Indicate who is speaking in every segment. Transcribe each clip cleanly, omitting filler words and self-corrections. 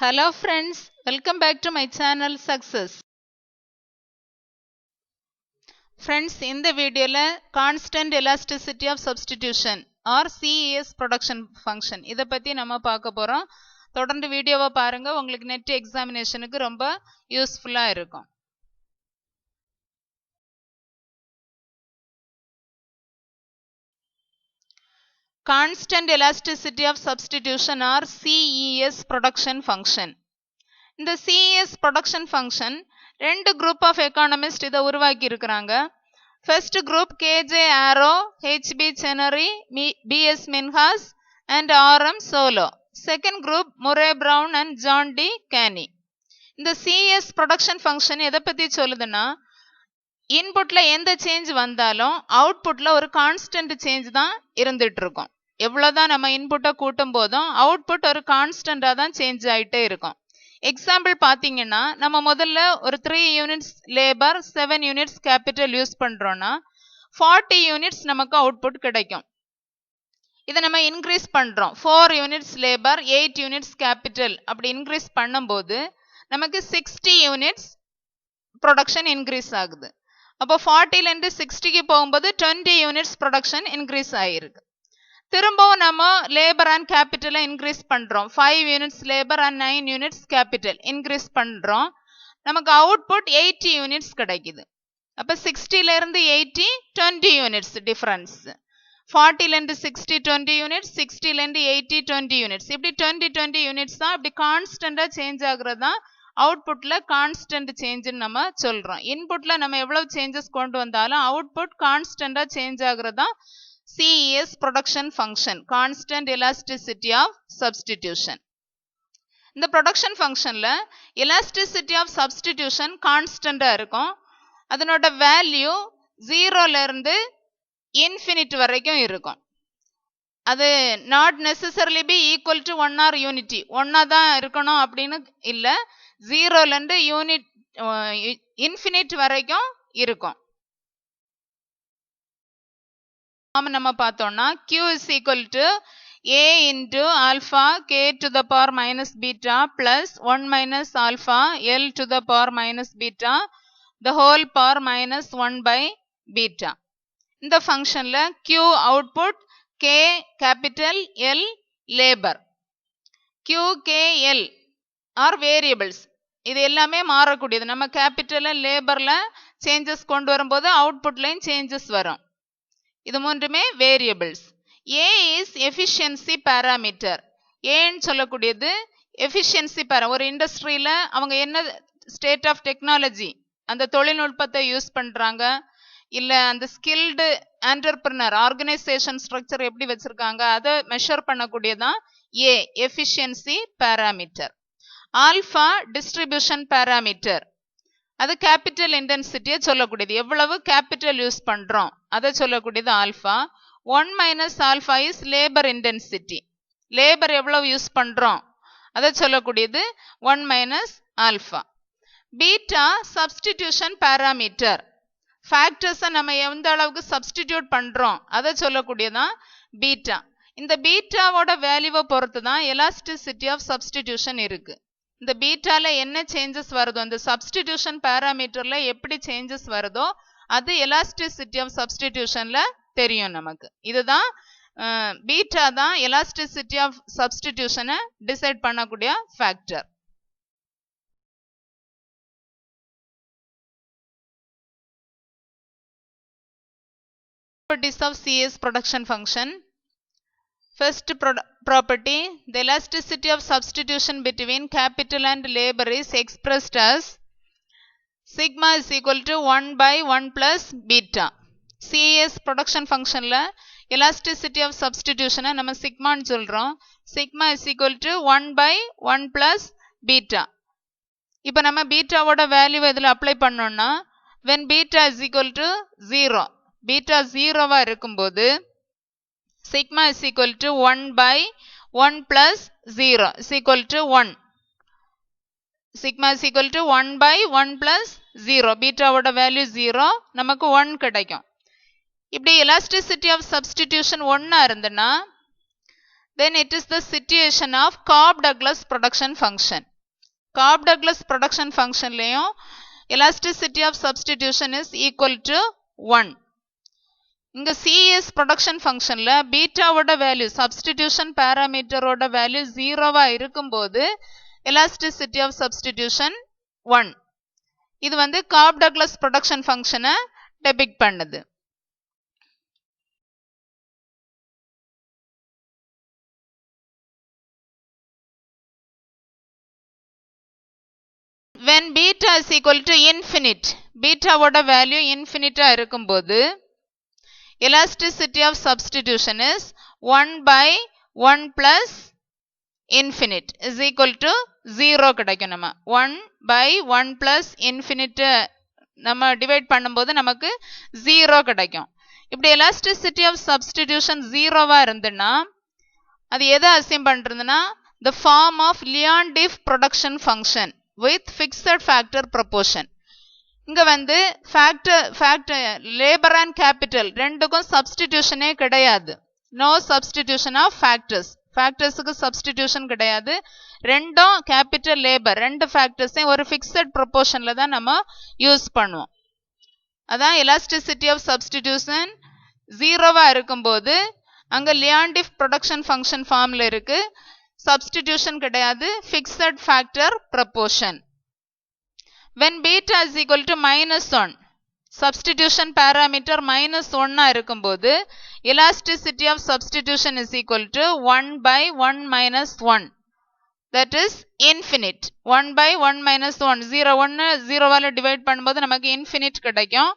Speaker 1: Hello friends, welcome back to my channel Success. Friends, in the video constant elasticity of substitution or CES production function இத பத்தி நம்ம பார்க்க போறோம். தொடர்ந்து வீடியோவை பாருங்க, உங்களுக்கு நெட் எக்ஸாமினேஷனுக்கு ரொம்ப யூஸ்ஃபுல்லா இருக்கும். Constant elasticity of substitution or CES production function. இந்த CES production function ரெண்டு group of economists இதை உருவாக்கி இருக்கிறாங்க. First group KJ Arrow, HB Chenery, BS Minhas and RM Solo. Second group Murray Brown and John D. Caney. இந்த CES production function எதை பத்தி சொல்லுதுன்னா, இன்புட்ல எந்த சேஞ்ச் வந்தாலும் அவுட்புட்ல ஒரு கான்ஸ்டன்ட் சேஞ்ச் தான் இருந்துட்டு இருக்கும். எவ்வளவுதான் நம்ம இன்புட்டை கூட்டும் போதும் அவுட்புட் ஒரு கான்ஸ்டன்டா தான் சேஞ்ச் ஆயிட்டே இருக்கும். எக்ஸாம்பிள் பாத்தீங்கன்னா, நம்ம முதல்ல ஒரு 3 units labour 7 units capital use பண்றோம்னா 40 யூனிட்ஸ் நமக்கு அவுட்புட் கிடைக்கும். இதை நம்ம இன்க்ரீஸ் பண்றோம், 4 யூனிட்ஸ் லேபர் 8 யூனிட்ஸ் கேபிட்டல் அப்படி இன்க்ரீஸ் பண்ணும்போது நமக்கு 60 யூனிட்ஸ் ப்ரொடக்ஷன் இன்க்ரீஸ் ஆகுது. அப்போ 40ல இருந்து 60க்கு போகும்போது 20 யூனிட்ஸ் ப்ரொடக்ஷன் இன்க்ரீஸ் ஆயிருக்கு. திரும்பவும் நம்ம லேபர் அண்ட் கேபிட்டலை இன்க்ரீஸ் பண்றோம், 5 units labour and 9 units capital increase பண்றோம். நமக்கு அவுட்புட் 80 யூனிட்ஸ் கிடைக்குது. அப்ப 60ல இருந்து 80 20 யூனிட்ஸ் டிஃபரன்ஸ். 40ல இருந்து 60 20 யூனிட்ஸ், 60ல இருந்து 80 20 யூனிட்ஸ். இப்படி 20 யூனிட்ஸ் தான் இப்படி கான்ஸ்டன்டா சேஞ்ச் ஆகுறது தான் அவுட்புட்ல கான்ஸ்டன்ட் சேஞ்சுன்னு நம்ம சொல்றோம். இன்புட்ல நம்ம எவ்வளவு சேஞ்சஸ் கொண்டு வந்தாலும் அவுட்புட் கான்ஸ்டன்டா சேஞ்ச் ஆகுறது தான் CES production function, constant elasticity of substitution. இந்த production functionல elasticity of substitution கான்ஸ்டன்டா இருக்கும். அதனோட வேல்யூ 0ல இருந்து இன்ஃபினிட் வரைக்கும் இருக்கும். அது not necessarily be equal to 1 or unity, ஒன்னா தான் இருக்கணும் அப்படின்னு இல்ல, 0ல இருந்து இன்ஃபினிட் வரைக்கும் இருக்கும். நம்ம பார்த்தோம்னா Q is equal to A into alpha K to the power minus beta plus 1 minus alpha L to the power minus beta the whole power minus 1 by beta. இந்த ஃபங்க்ஷன்ல Q output, K capital, L labor. Q, K, L are variables. இது எல்லாமே மாறக்கூடியது. நம்ம கேபிட்டல்ல லேபர்ல changes கொண்டு வரும்போது அவுட்புட்லையும் changes வரும். இது மூன்றுமே variables. A is efficiency parameter. ஏன்னு சொல்லக்கூடியது எஃபிஷியன்சி ஒரு இண்டஸ்ட்ரியில அவங்க என்ன ஸ்டேட் ஆஃப் டெக்னாலஜி, அந்த தொழில்நுட்பத்தை யூஸ் பண்றாங்க, இல்ல அந்த ஸ்கில்டு என்டர்பிரினர் ஆர்கனைசேஷன் ஸ்ட்ரக்சர் எப்படி வச்சிருக்காங்க, அதை மெஷர் பண்ணக்கூடியதான் A, efficiency parameter. Alpha distribution parameter, அது கேபிட்டல் இன்டென்சிட்டியை சொல்லக்கூடியது, எவ்வளவு கேபிட்டல் யூஸ் பண்றோம் அதை சொல்லக்கூடியது alpha. 1 minus alpha is labour intensity, labour எவ்வளவு யூஸ் பண்றோம் அதை சொல்லக்கூடியது 1 minus alpha. Beta substitution parameter, ஃபேக்டர்ஸை நம்ம எந்த அளவுக்கு சப்ஸ்டிடியூட் பண்றோம் அதை சொல்லக்கூடியதான் பீட்டா. இந்த பீட்டாவோட வேல்யூவை பொறுத்து தான் எலாஸ்டிசிட்டி ஆஃப் சப்ஸ்டிடியூஷன் இருக்கு. இந்த பீட்டால என்ன சேஞ்சஸ் வருதோ, இந்த சப்ஸ்டிடியூஷன் பாராமீட்டர்ல எப்படி சேஞ்சஸ் வருதோ அது எலாஸ்டிசிட்டி ஆஃப் சப்ஸ்டிடியூஷன்ல தெரியும் நமக்கு. இதுதான் பீட்டா தான் எலாஸ்டிசிட்டி ஆஃப் சப்ஸ்டிடியூஷனை டிசைட் பண்ணக்கூடிய factor. Properties of CES production function. First property, the elasticity of substitution between capital and labor is expressed as sigma is equal to 1 by 1 plus beta. CES production function la elasticity of substitution நம்ம sigma ன்னு சொல்றோம். sigma is equal to 1 by 1 plus beta. இப்போ நம்ம பீட்டாவோட value இதில் apply பண்ணோம்னா when beta is equal to 0, beta 0வா இருக்கும்போது sigma is equal to 1 by 1 plus 0 is equal to 1. Sigma is equal to 1 by 1 plus 0. Beta ஓட value 0, நமக்கு 1 கிடைக்கும். இப்படி elasticity of substitution 1 இருந்தனா then it is the situation of Cobb-Douglas production function. Cobb-Douglas production function லையும் elasticity of substitution is equal to 1. இங்க CS production functionல பீட்டாவோட value substitution parameterோட வேல்யூ 0வா இருக்கும்போது elasticity of substitution 1. இது வந்து Cobb-Douglas production functionை depict பண்ணுது. When beta is equal to infinite, பீட்டாவோட வேல்யூ இன்ஃபினிட்டா இருக்கும்போது elasticity of substitution is 1 by 1 plus infinite is equal to 0 கிடைக்கும். நம்ம 1 by 1 plus infinite நம்ம டிவைட் பண்ணும்போது நமக்கு 0 கிடைக்கும். இப்படி elasticity of substitution 0வா இருந்துன்னா அது எதை அசியூம் பண்றதுன்னா the form of Leon-Diff production function with fixed factor proportion. இங்க வந்து factor labor and capital ரெண்டுக்கும் substitutionே கிடையாது. no substitution of factorsக்கு substitution கிடையாது. ரெண்டும் capital labor ரெண்டு factorsையும் ஒரு fixed proportionல தான் நம்ம யூஸ் பண்ணுவோம். அதான் elasticity of substitution 0வா இருக்கும்போது அங்க Leon-Diff production function ஃபார்ம்ல இருக்கு. substitution கிடையாது, fixed factor proportion. when beta is equal to -1, substitution parameter -1 இருக்கும்போது elasticity of substitution is equal to 1 by 1 minus 1, that is infinite. 1 by 1 minus 1, 0 1 0வால divide பண்ணும்போது நமக்கு infinite கிடைக்கும்.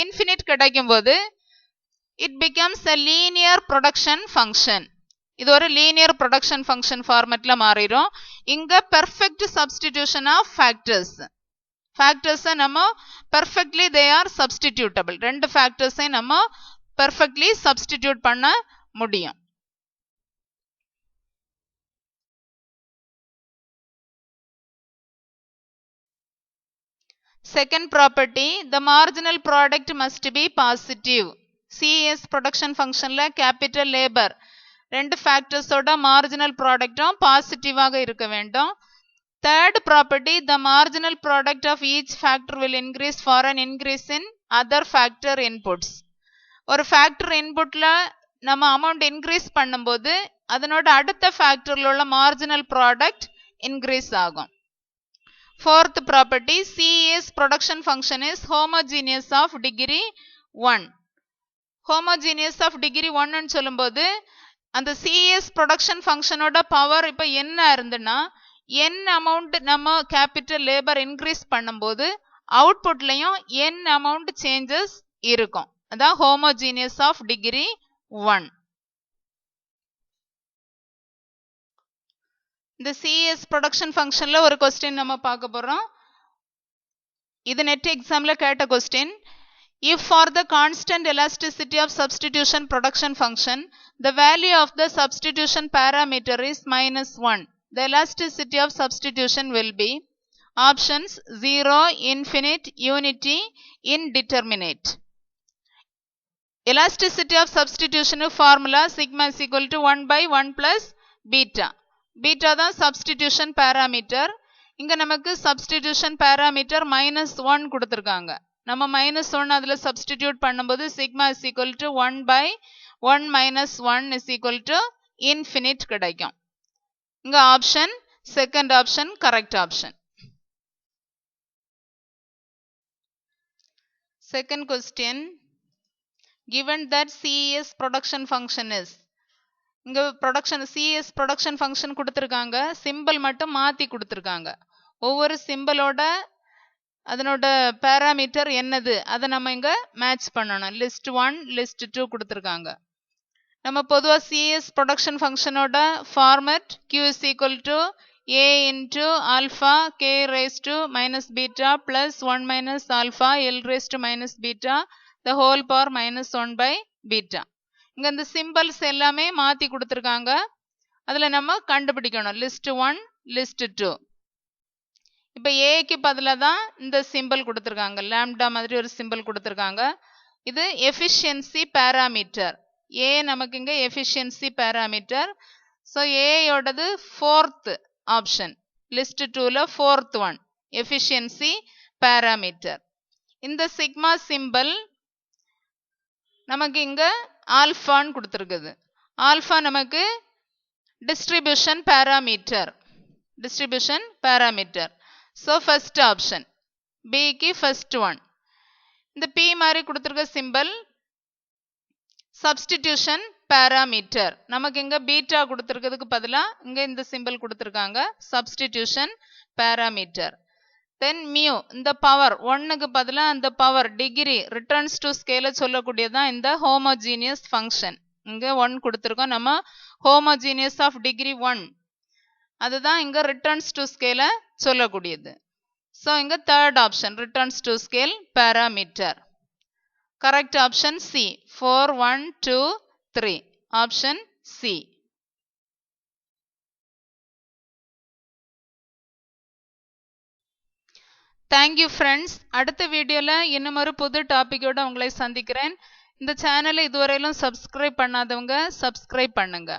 Speaker 1: infinite கிடைக்கும்போது it becomes a linear production function. இது ஒரு linear production function ஃபார்மட்ல மாறிடும். இங்க perfect substitution of factors நம்ம perfectly they are substitutable. ரெண்டு factors நம்ம perfectly substitute பண்ண முடியும். Second property, the marginal product must be positive. CS production functionல capital labor ரெண்டு factorsோட marginal productம் பாசிட்டிவாக இருக்க வேண்டும். Third property, the marginal product of each factor will increase for an increase in other factor inputs. ஒரு factor inputல நம்ம amount increase பண்ணும்போது அதனோட அடுத்த factorல உள்ள marginal product increase ஆகும். Fourth property, CES production function is homogeneous of degree 1. homogeneous of degree 1 ன்னு சொல்லும்போது அந்த CES production functionோட பவர் இப்ப என்ன இருந்துன்னா n amount நம்ம capital labor increase பண்ணும்போது அவுட்புட்லயும் n amount changes இருக்கும். அதான் homogeneous of degree 1. இந்த CES production functionல ஒரு question நம்ம பார்க்க போறோம். இது நெட் எக்ஸாம்ல கேட்ட question. If for the constant elasticity of substitution production function, the value of the substitution parameter is -1, the elasticity of substitution will be options 0, infinite, unity, indeterminate. Elasticity of substitution formula sigma is equal to 1 by 1 plus beta. Beta தான் substitution parameter. இங்க நமக்கு substitution parameter -1 கொடுத்திருக்காங்க. நம்ம -1 அதுல substitute பண்ணும்போது sigma is equal to 1 by 1 minus 1 is equal to infinite கிடைக்கும். இங்க option second option correct option. Second question, given that CES production function is, இங்க CES production function கொடுத்திருக்காங்க, சிம்பிள் மட்டும் மாத்தி கொடுத்திருக்காங்க. ஒவ்வொரு சிம்பிளோட அதனோட பாராமீட்டர் என்னது அதை நம்ம இங்க மேட்ச் பண்ணணும். லிஸ்ட் 1 லிஸ்ட் 2 கொடுத்திருக்காங்க. நம்ம பொதுவா CS production functionோட format Q is equal to A into alpha K raised to minus beta plus 1 minus alpha L raised to minus beta the whole power minus 1 by beta. இங்க இந்த symbols எல்லாமே மாத்தி கொடுத்திருக்காங்க. அதுல நம்ம கண்டுபிடிக்கணும் லிஸ்ட் 1 லிஸ்ட் 2. இப்ப ஏக்கு பதிலா தான் இந்த சிம்பிள் கொடுத்திருக்காங்க. லாம்டா மாதிரி ஒரு சிம்பிள் கொடுத்திருக்காங்க. இது எஃபிஷியன்சி பாராமீட்டர். ஏ நமக்கு இங்க எஃபிஷியன்சி பாராமீட்டர். ஸோ ஏயோடது ஃபோர்த் ஆப்ஷன், லிஸ்ட் 2ல ஃபோர்த் ஒன், எஃபிஷியன்சி பேராமீட்டர். இந்த சிக்மா சிம்பிள் நமக்கு இங்க ஆல்ஃபான்னு கொடுத்துருக்குது. ஆல்ஃபா நமக்கு distribution parameter, distribution parameter. So first option பிக்கு ஃபர்ஸ்ட் ஒன். இந்த பி மாதிரி கொடுத்துருக்க சிம்பிள் சப்ஸ்டிடியூஷன் பேராமீட்டர். நமக்கு இங்க பீட்டா கொடுத்துருக்கிறதுக்கு பதிலாக இங்க இந்த சிம்பிள் கொடுத்துருக்காங்க, சப்ஸ்டிடியூஷன் பேராமீட்டர். தென் மியூ, இந்த பவர் ஒன்னுக்கு பதிலாக அந்த பவர் டிகிரி ரிட்டர்ன்ஸ் டு ஸ்கேல சொல்லக்கூடியதான் இந்த ஹோமோஜீனியஸ் ஃபங்க்ஷன். இங்க 1 கொடுத்துருக்கோம், நம்ம ஹோமோஜீனியஸ் ஆஃப் டிகிரி 1, அதுதான் இங்க ரிட்டர்ன்ஸ் டு ஸ்கேல சொல்லக்கூடியது. ஸோ இங்க third option returns to scale parameter. Correct option C, 4 1 2 3, option C. Thank you friends. அடுத்த வீடியோவில் இன்னும் ஒரு புது டாப்பிக்கோட உங்களை சந்திக்கிறேன். இந்த சேனலை இதுவரையிலும் சப்ஸ்கிரைப் பண்ணாதவங்க சப்ஸ்கிரைப் பண்ணுங்க.